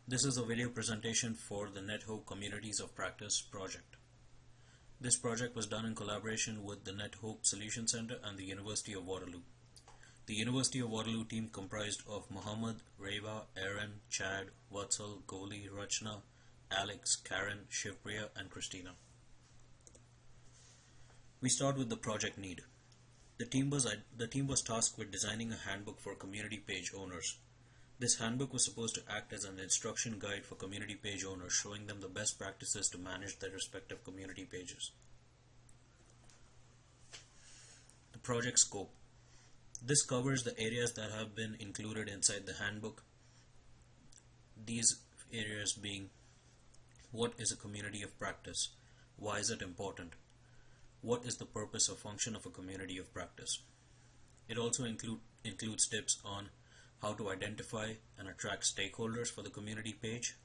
This is a video presentation for the NetHope Communities of Practice project. This project was done in collaboration with the NetHope Solution Center and the University of Waterloo. The University of Waterloo team comprised of Muhammad, Reva, Aaron, Chad, Vatsal, Goli, Rachna, Alex, Karen, Shivpriya, and Christina. We start with the project need. The team was tasked with designing a handbook for community page owners. This handbook was supposed to act as an instruction guide for community page owners, showing them the best practices to manage their respective community pages. The project scope. This covers the areas that have been included inside the handbook. These areas being: what is a community of practice? Why is it important? What is the purpose or function of a community of practice? It also includes tips on how to identify and attract stakeholders for the community page,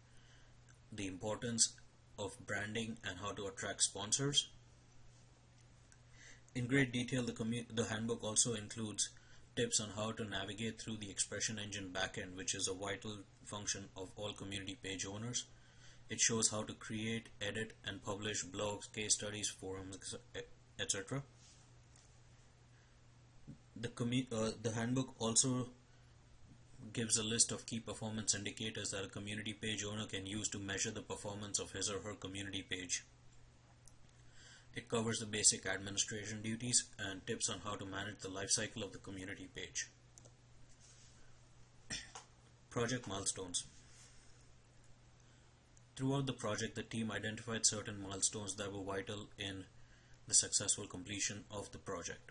the importance of branding and how to attract sponsors. In great detail, the handbook also includes tips on how to navigate through the expression engine backend, which is a vital function of all community page owners. It shows how to create, edit, and publish blogs, case studies, forums, etc. The handbook also gives a list of key performance indicators that a community page owner can use to measure the performance of his or her community page. It covers the basic administration duties and tips on how to manage the life cycle of the community page. Project milestones. Throughout the project, the team identified certain milestones that were vital in the successful completion of the project.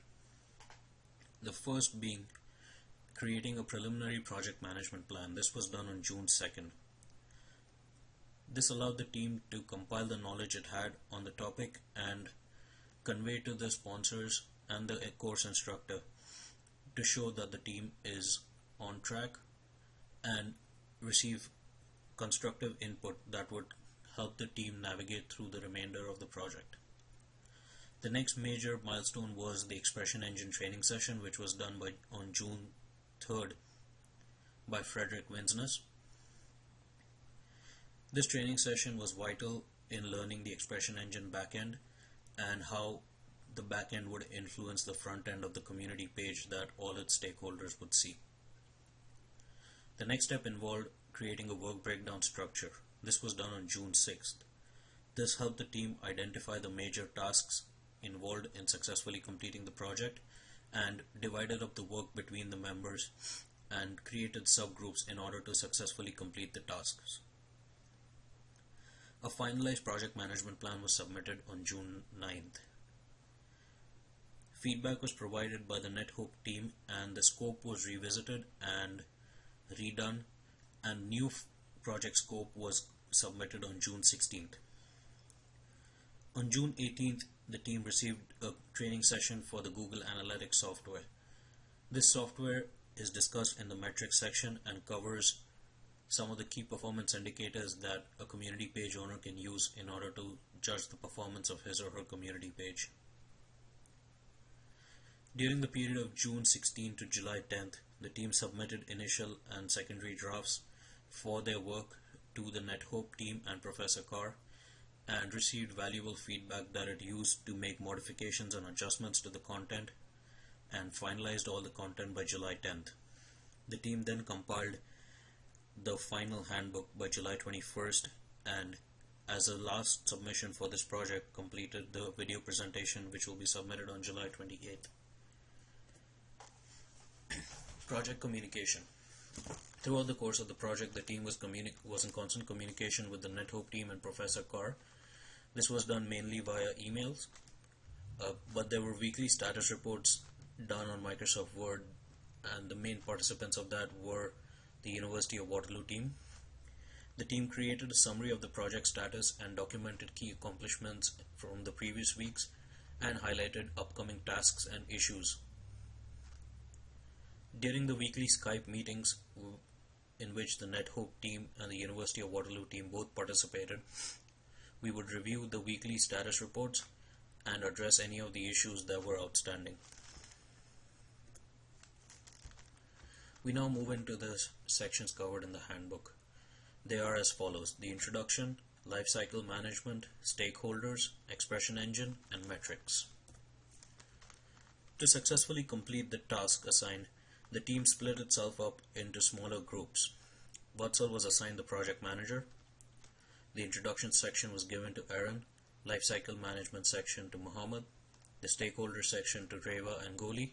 The first being creating a preliminary project management plan. This was done on June 2nd. This allowed the team to compile the knowledge it had on the topic and convey to the sponsors and the course instructor to show that the team is on track and receive constructive input that would help the team navigate through the remainder of the project. The next major milestone was the expression engine training session, which was done on June 3rd by Frederick Winsness. This training session was vital in learning the expression engine backend and how the backend would influence the front end of the community page that all its stakeholders would see. The next step involved creating a work breakdown structure. This was done on June 6th. This helped the team identify the major tasks involved in successfully completing the project and divided up the work between the members and created subgroups in order to successfully complete the tasks. A finalized project management plan was submitted on June 9th. Feedback was provided by the NetHope team and the scope was revisited and redone, and new project scope was submitted on June 16th. On June 18th, the team received a training session for the Google Analytics software. This software is discussed in the metrics section and covers some of the key performance indicators that a community page owner can use in order to judge the performance of his or her community page. During the period of June 16 to July 10th, the team submitted initial and secondary drafts for their work to the NetHope team and Professor Carr, and received valuable feedback that it used to make modifications and adjustments to the content and finalized all the content by July 10th. The team then compiled the final handbook by July 21st and, as a last submission for this project, completed the video presentation, which will be submitted on July 28th. Project communication. Throughout the course of the project, the team was in constant communication with the NetHope team and Professor Carr. This was done mainly via emails, but there were weekly status reports done on Microsoft Word, and the main participants of that were the University of Waterloo team. The team created a summary of the project status and documented key accomplishments from the previous weeks and highlighted upcoming tasks and issues. During the weekly Skype meetings, in which the NetHope team and the University of Waterloo team both participated, we would review the weekly status reports and address any of the issues that were outstanding. We now move into the sections covered in the handbook. They are as follows: the introduction, lifecycle management, stakeholders, expression engine, and metrics. To successfully complete the task assigned, the team split itself up into smaller groups. Vatsal was assigned the project manager. The introduction section was given to Aaron, lifecycle management section to Muhammad, the stakeholder section to Reva and Goli,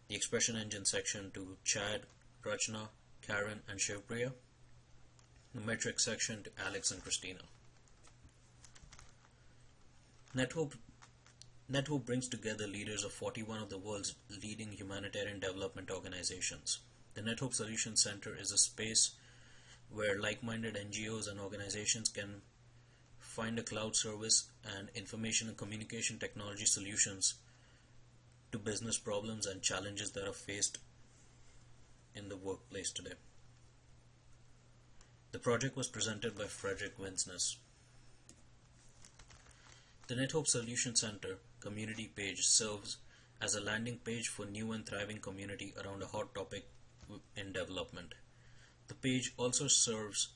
the expression engine section to Chad, Rachna, Karen, and Shivpriya, the metrics section to Alex and Christina. NetHope brings together leaders of 41 of the world's leading humanitarian development organizations. The NetHope Solution Center is a space where like-minded NGOs and organizations can find a cloud service and information and communication technology solutions to business problems and challenges that are faced in the workplace today. The project was presented by Frederick Winsness. The NetHope Solution Center community page serves as a landing page for new and thriving community around a hot topic in development. The page also serves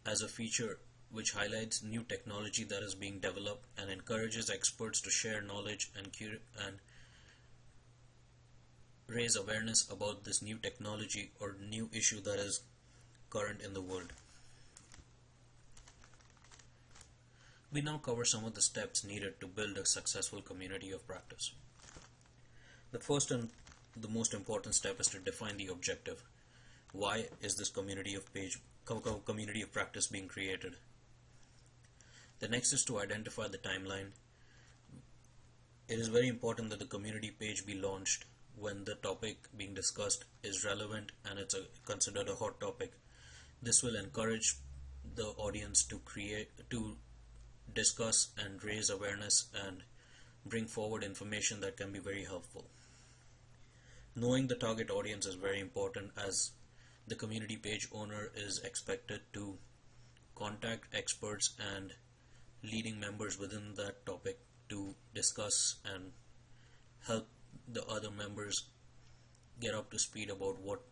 as a feature which highlights new technology that is being developed and encourages experts to share knowledge and raise awareness about this new technology or new issue that is current in the world. We now cover some of the steps needed to build a successful community of practice. The first and the most important step is to define the objective. Why is this community of practice being created? The next is to identify the timeline. It is very important that the community page be launched when the topic being discussed is relevant and it's considered a hot topic. This will encourage the audience to discuss and raise awareness and bring forward information that can be very helpful. Knowing the target audience is very important, as the community page owner is expected to contact experts and leading members within that topic to discuss and help the other members get up to speed about what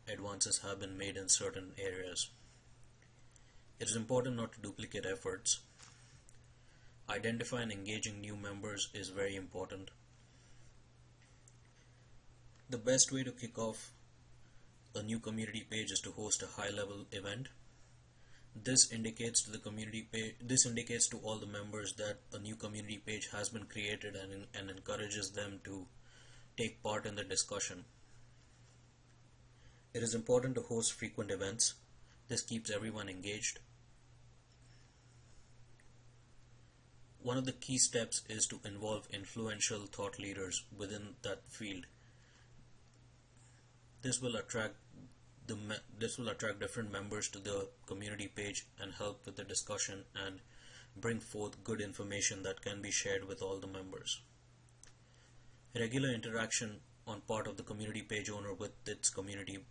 advances have been made in certain areas. It is important not to duplicate efforts. Identifying and engaging new members is very important. The best way to kick off a new community page is to host a high-level event. This indicates to all the members that a new community page has been created and encourages them to take part in the discussion. It is important to host frequent events. This keeps everyone engaged. One of the key steps is to involve influential thought leaders within that field. This will attract different members to the community page and help with the discussion and bring forth good information that can be shared with all the members. Regular interaction on part of the community page owner with its community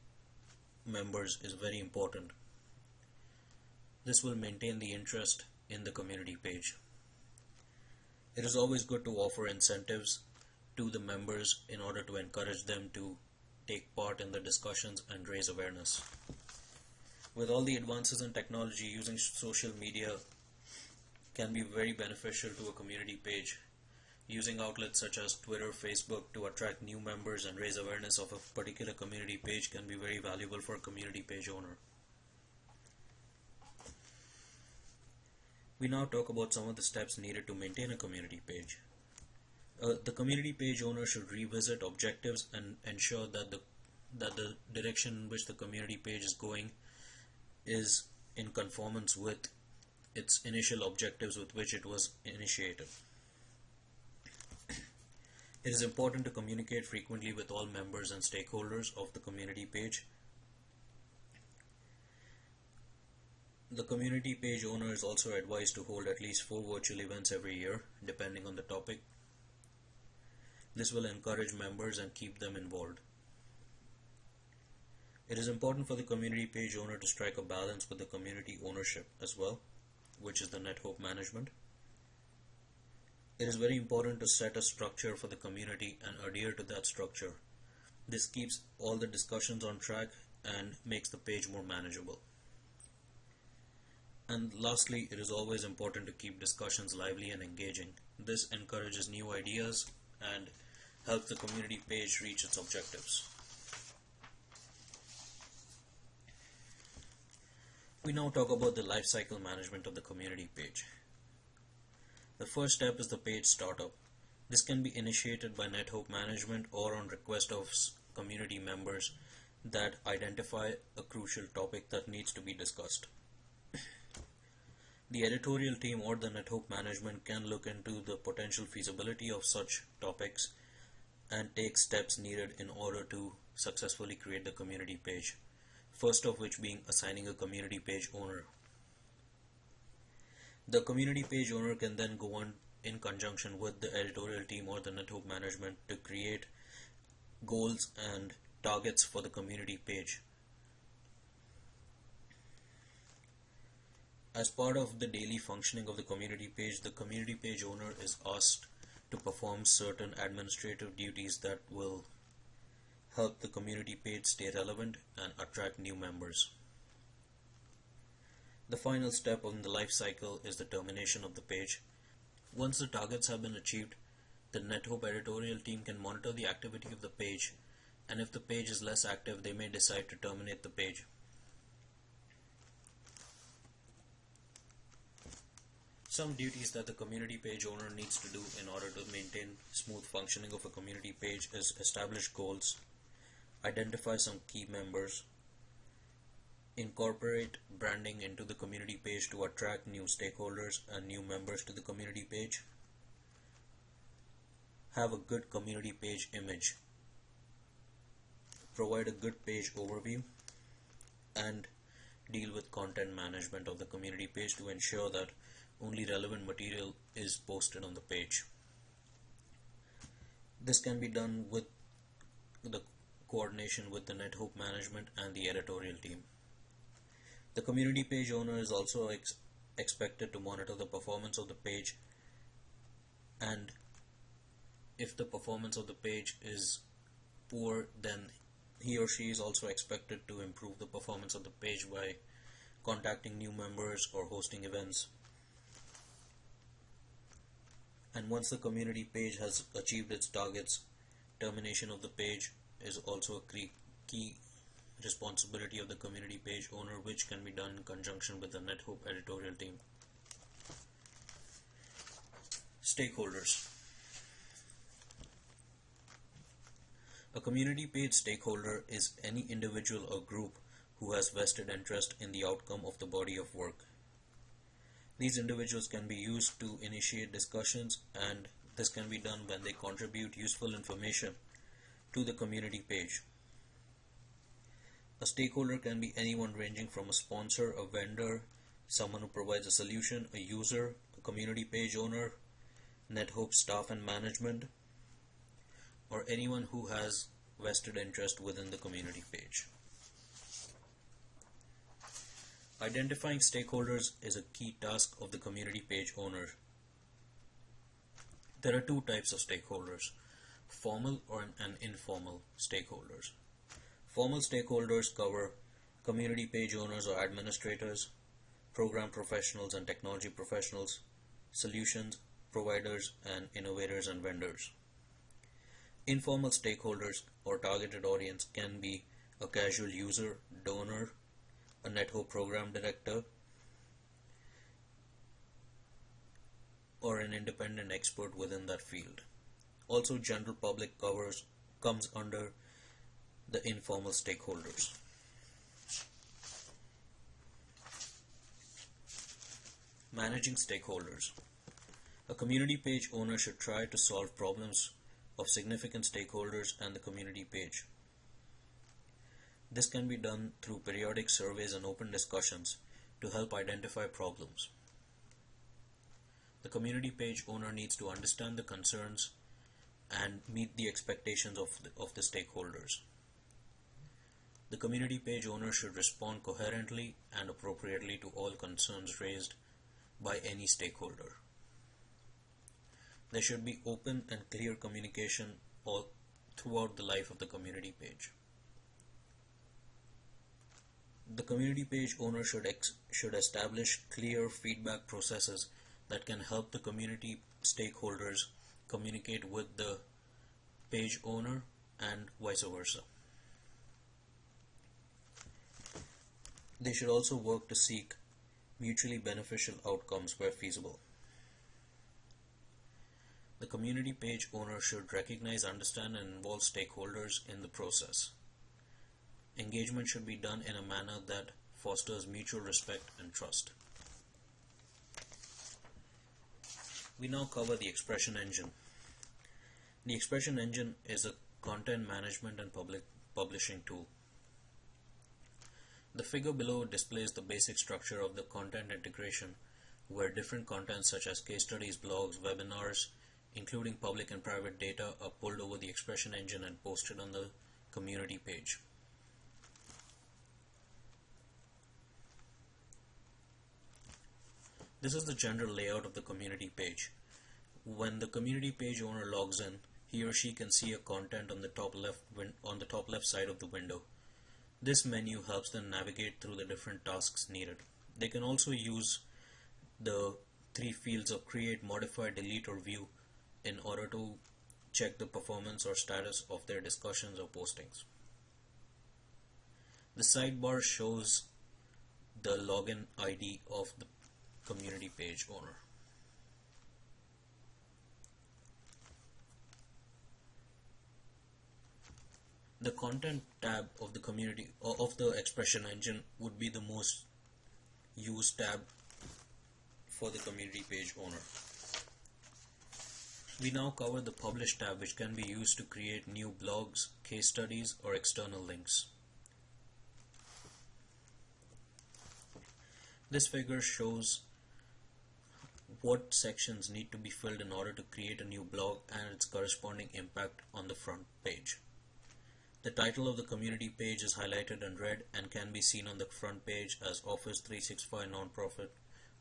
members is very important. This will maintain the interest in the community page. It is always good to offer incentives to the members in order to encourage them to take part in the discussions and raise awareness. With all the advances in technology, using social media can be very beneficial to a community page. Using outlets such as Twitter, Facebook to attract new members and raise awareness of a particular community page can be very valuable for a community page owner. We now talk about some of the steps needed to maintain a community page. The community page owner should revisit objectives and ensure that the direction in which the community page is going is in conformance with its initial objectives with which it was initiated. It is important to communicate frequently with all members and stakeholders of the community page. The community page owner is also advised to hold at least 4 virtual events every year, depending on the topic. This will encourage members and keep them involved. It is important for the community page owner to strike a balance with the community ownership as well, which is the NetHope management. It is very important to set a structure for the community and adhere to that structure. This keeps all the discussions on track and makes the page more manageable. And lastly, it is always important to keep discussions lively and engaging. This encourages new ideas and helps the community page reach its objectives. We now talk about the lifecycle management of the community page. The first step is the page startup. This can be initiated by NetHope management or on request of community members that identify a crucial topic that needs to be discussed. The editorial team or the NetHope management can look into the potential feasibility of such topics and take steps needed in order to successfully create the community page. First of which being assigning a community page owner. The community page owner can then go on in conjunction with the editorial team or the NetHope management to create goals and targets for the community page. As part of the daily functioning of the community page owner is asked to perform certain administrative duties that will help the community page stay relevant and attract new members. The final step in the life cycle is the termination of the page. Once the targets have been achieved, the NetHope editorial team can monitor the activity of the page, and if the page is less active, they may decide to terminate the page. Some duties that the community page owner needs to do in order to maintain smooth functioning of a community page is establish goals, identify some key members, incorporate branding into the community page to attract new stakeholders and new members to the community page, have a good community page image, provide a good page overview, and deal with content management of the community page to ensure that only relevant material is posted on the page. This can be done with the coordination with the NetHope management and the editorial team. The community page owner is also expected to monitor the performance of the page, and if the performance of the page is poor, then he or she is also expected to improve the performance of the page by contacting new members or hosting events. And once the community page has achieved its targets, termination of the page is also a key responsibility of the community page owner, which can be done in conjunction with the NetHope editorial team. Stakeholders. A community page stakeholder is any individual or group who has vested interest in the outcome of the body of work. These individuals can be used to initiate discussions, and this can be done when they contribute useful information to the community page. A stakeholder can be anyone ranging from a sponsor, a vendor, someone who provides a solution, a user, a community page owner, NetHope staff and management, or anyone who has vested interest within the community page. Identifying stakeholders is a key task of the community page owner. There are two types of stakeholders, formal and informal stakeholders. Formal stakeholders cover community page owners or administrators, program professionals and technology professionals, solutions providers and innovators and vendors. Informal stakeholders or targeted audience can be a casual user, donor, a NetHope program director, or an independent expert within that field. Also, general public comes under the informal stakeholders. Managing stakeholders. A community page owner should try to solve problems of significant stakeholders and the community page. This can be done through periodic surveys and open discussions to help identify problems. The community page owner needs to understand the concerns and meet the expectations of the stakeholders. The community page owner should respond coherently and appropriately to all concerns raised by any stakeholder. There should be open and clear communication all throughout the life of the community page. The community page owner should establish clear feedback processes that can help the community stakeholders communicate with the page owner and vice versa. They should also work to seek mutually beneficial outcomes where feasible. The community page owner should recognize, understand, and involve stakeholders in the process. Engagement should be done in a manner that fosters mutual respect and trust. We now cover the expression engine. The expression engine is a content management and publishing tool. The figure below displays the basic structure of the content integration, where different content such as case studies, blogs, webinars, including public and private data, are pulled over the expression engine and posted on the community page. This is the general layout of the community page. When the community page owner logs in, he or she can see a content on the top left side of the window. This menu helps them navigate through the different tasks needed. They can also use the three fields of create, modify, delete, or view in order to check the performance or status of their discussions or postings. The sidebar shows the login ID of the community page owner. The content tab of the community of the expression engine would be the most used tab for the community page owner. We now cover the publish tab, which can be used to create new blogs, case studies, or external links. This figure shows what sections need to be filled in order to create a new blog and its corresponding impact on the front page. The title of the community page is highlighted in red and can be seen on the front page as Office 365 Nonprofit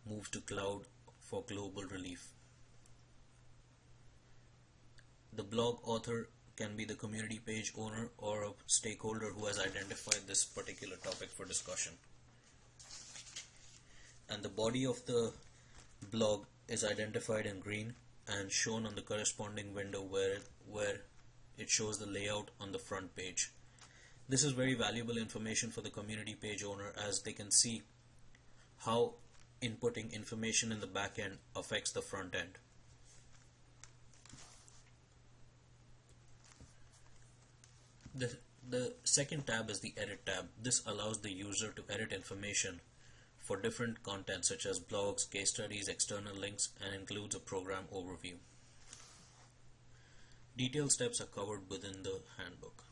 Move to Cloud for Global Relief. The blog author can be the community page owner or a stakeholder who has identified this particular topic for discussion. And the body of the blog is identified in green and shown on the corresponding window where it shows the layout on the front page. This is very valuable information for the community page owner, as they can see how inputting information in the back end affects the front end. The second tab is the edit tab. This allows the user to edit information for different content such as blogs, case studies, external links, and includes a program overview. Detailed steps are covered within the handbook.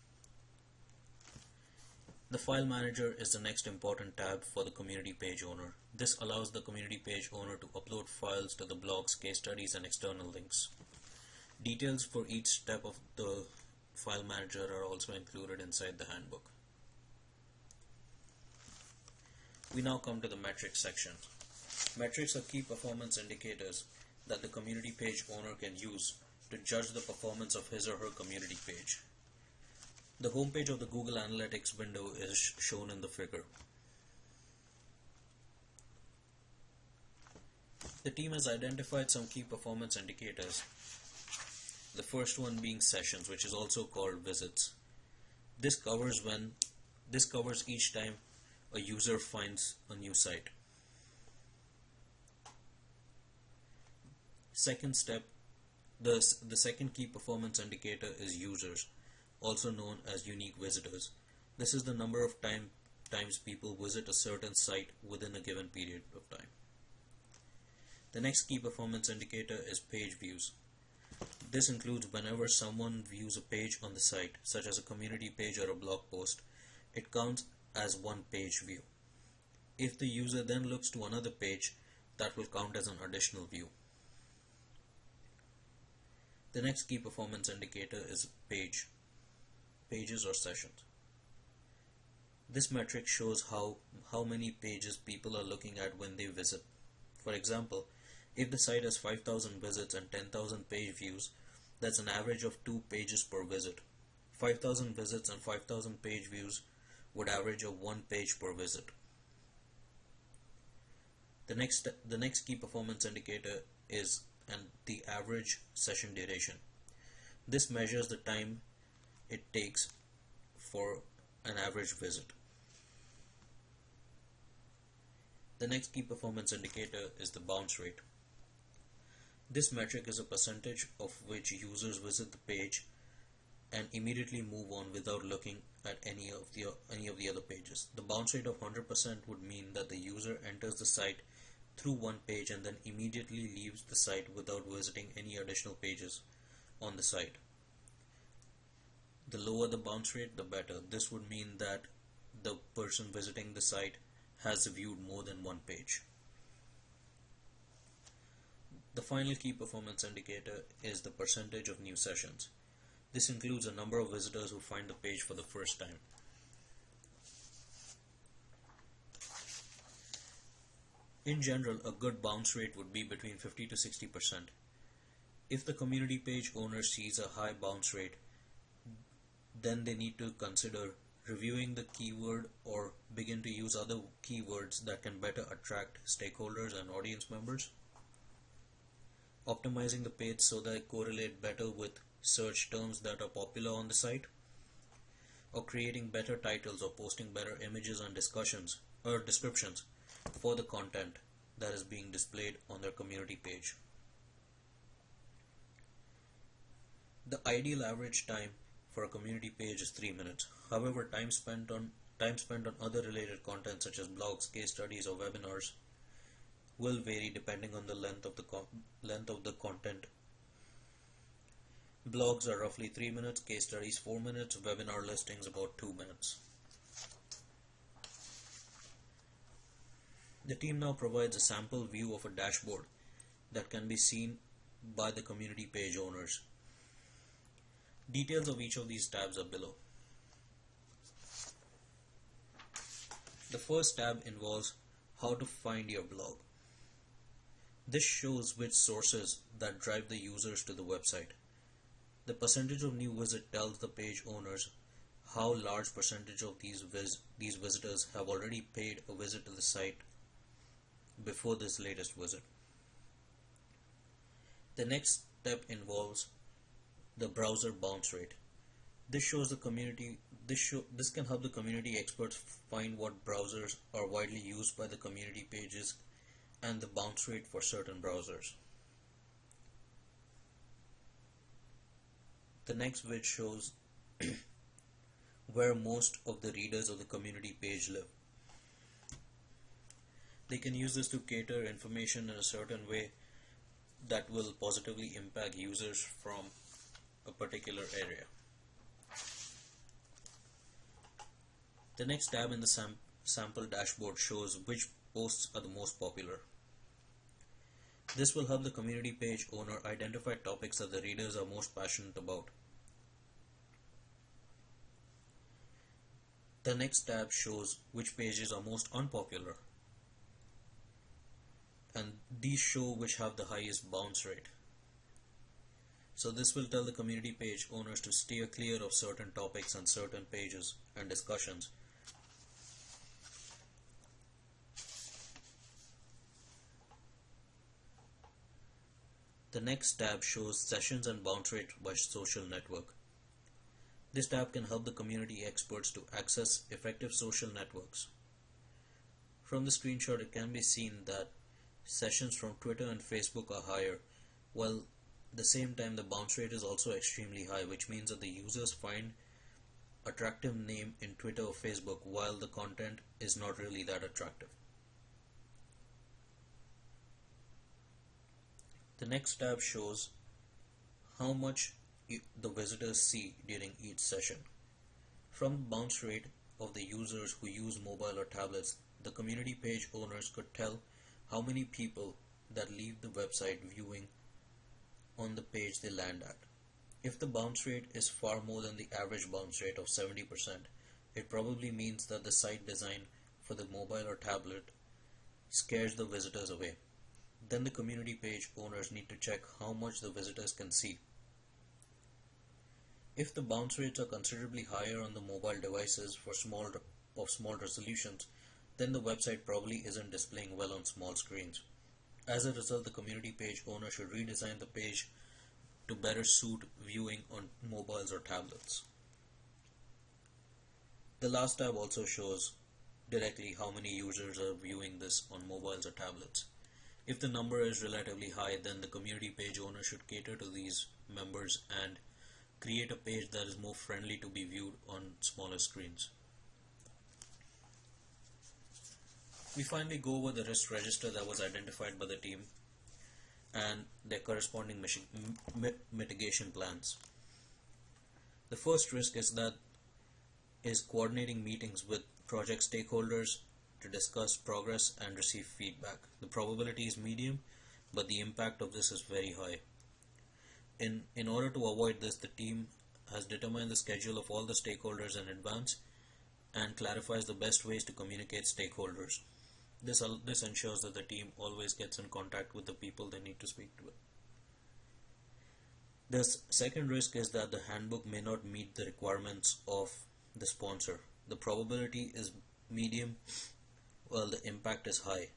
The file manager is the next important tab for the community page owner. This allows the community page owner to upload files to the blogs, case studies, and external links. Details for each step of the file manager are also included inside the handbook. We now come to the metrics section. Metrics are key performance indicators that the community page owner can use to judge the performance of his or her community page. The homepage of the Google Analytics window is shown in the figure. The team has identified some key performance indicators. The first one being sessions, which is also called visits. This covers each time a user finds a new site. Second step, the second key performance indicator is users, also known as unique visitors. This is the number of times people visit a certain site within a given period of time. The next key performance indicator is page views. This includes whenever someone views a page on the site, such as a community page or a blog post, it counts as one page view. If the user then looks to another page, that will count as an additional view. The next key performance indicator is pages or sessions. This metric shows how many pages people are looking at when they visit. For example, if the site has 5,000 visits and 10,000 page views, that's an average of 2 pages per visit. 5,000 visits and 5,000 page views would average of 1 page per visit. The next key performance indicator is the average session duration. This measures the time it takes for an average visit. The next key performance indicator is the bounce rate. This metric is a percentage of which users visit the page and immediately move on without looking at any of the other pages. The bounce rate of 100% would mean that the user enters the site through one page and then immediately leaves the site without visiting any additional pages on the site. The lower the bounce rate, the better. This would mean that the person visiting the site has viewed more than one page. The final key performance indicator is the percentage of new sessions. This includes a number of visitors who find the page for the first time. In general, a good bounce rate would be between 50 to 60%. If the community page owner sees a high bounce rate, then they need to consider reviewing the keyword or begin to use other keywords that can better attract stakeholders and audience members. Optimizing the page so that they correlate better with search terms that are popular on the site, or creating better titles or posting better images and discussions or descriptions for the content that is being displayed on their community page. The ideal average time for a community page is 3 minutes. However, time spent on other related content such as blogs, case studies, or webinars will vary depending on the length of the content. Blogs are roughly 3 minutes, case studies 4 minutes, webinar listings about 2 minutes. The team now provides a sample view of a dashboard that can be seen by the community page owners. Details of each of these tabs are below. The first tab involves how to find your blog. This shows which sources that drive the users to the website. The percentage of new visit tells the page owners how large percentage of these visitors have already paid a visit to the site before this latest visit. The next step involves the browser bounce rate. This can help the community experts find what browsers are widely used by the community pages and the bounce rate for certain browsers. The next bit shows where most of the readers of the community page live. They can use this to cater information in a certain way that will positively impact users from a particular area. The next tab in the sample dashboard shows which posts are the most popular. This will help the community page owner identify topics that the readers are most passionate about. The next tab shows which pages are most unpopular, and these show which have the highest bounce rate. So this will tell the community page owners to steer clear of certain topics and certain pages and discussions. The next tab shows sessions and bounce rate by social network. This tab can help the community experts to access effective social networks. From the screenshot, it can be seen that sessions from Twitter and Facebook are higher, while at the same time the bounce rate is also extremely high, which means that the users find attractive name in Twitter or Facebook while the content is not really that attractive. The next tab shows how much the visitors see during each session. From the bounce rate of the users who use mobile or tablets, the community page owners could tell how many people that leave the website viewing on the page they land at. If the bounce rate is far more than the average bounce rate of 70%, it probably means that the site design for the mobile or tablet scares the visitors away. Then the community page owners need to check how much the visitors can see. If the bounce rates are considerably higher on the mobile devices for small of small resolutions, then the website probably isn't displaying well on small screens. As a result, the community page owner should redesign the page to better suit viewing on mobiles or tablets. The last tab also shows directly how many users are viewing this on mobiles or tablets. If the number is relatively high, then the community page owner should cater to these members and create a page that is more friendly to be viewed on smaller screens. We finally go over the risk register that was identified by the team and their corresponding mitigation plans. The first risk is coordinating meetings with project stakeholders to discuss progress and receive feedback. The probability is medium, but the impact of this is very high. In order to avoid this, the team has determined the schedule of all the stakeholders in advance and clarifies the best ways to communicate stakeholders. This ensures that the team always gets in contact with the people they need to speak to. The second risk is that the handbook may not meet the requirements of the sponsor. The probability is medium while the impact is high.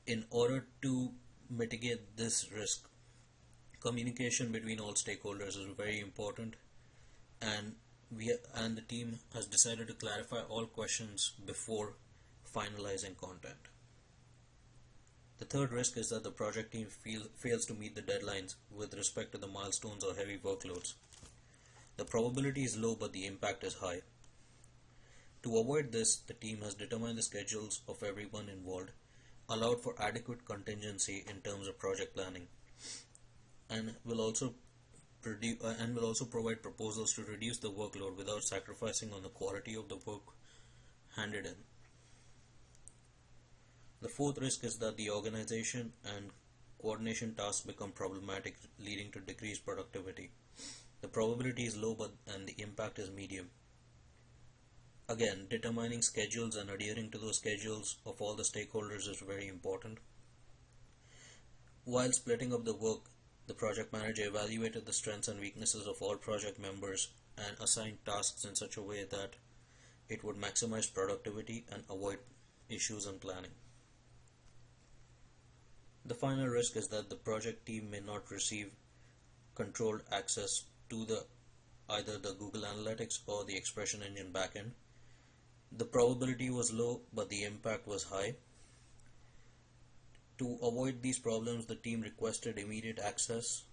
In order to mitigate this risk, communication between all stakeholders is very important, and the team has decided to clarify all questions before finalizing content. The third risk is that the project team fails to meet the deadlines with respect to the milestones or heavy workloads. The probability is low, but the impact is high. To avoid this, the team has determined the schedules of everyone involved, allowed for adequate contingency in terms of project planning, and will also provide proposals to reduce the workload without sacrificing on the quality of the work handed in. The fourth risk is that the organization and coordination tasks become problematic, leading to decreased productivity. The probability is low, and the impact is medium. Again, determining schedules and adhering to those schedules of all the stakeholders is very important. While splitting up the work, the project manager evaluated the strengths and weaknesses of all project members and assigned tasks in such a way that it would maximize productivity and avoid issues in planning. The final risk is that the project team may not receive controlled access to either the Google Analytics or the Expression Engine backend. The probability was low, but the impact was high. To avoid these problems, the team requested immediate access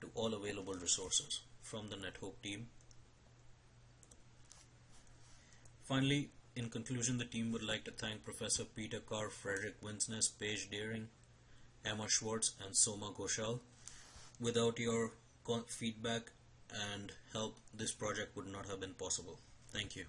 to all available resources from the NetHope team. Finally, in conclusion, the team would like to thank Professor Peter Carr, Frederick Winsness, Paige Deering, Emma Schwartz, and Soma Ghoshal. Without your feedback and help, this project would not have been possible. Thank you.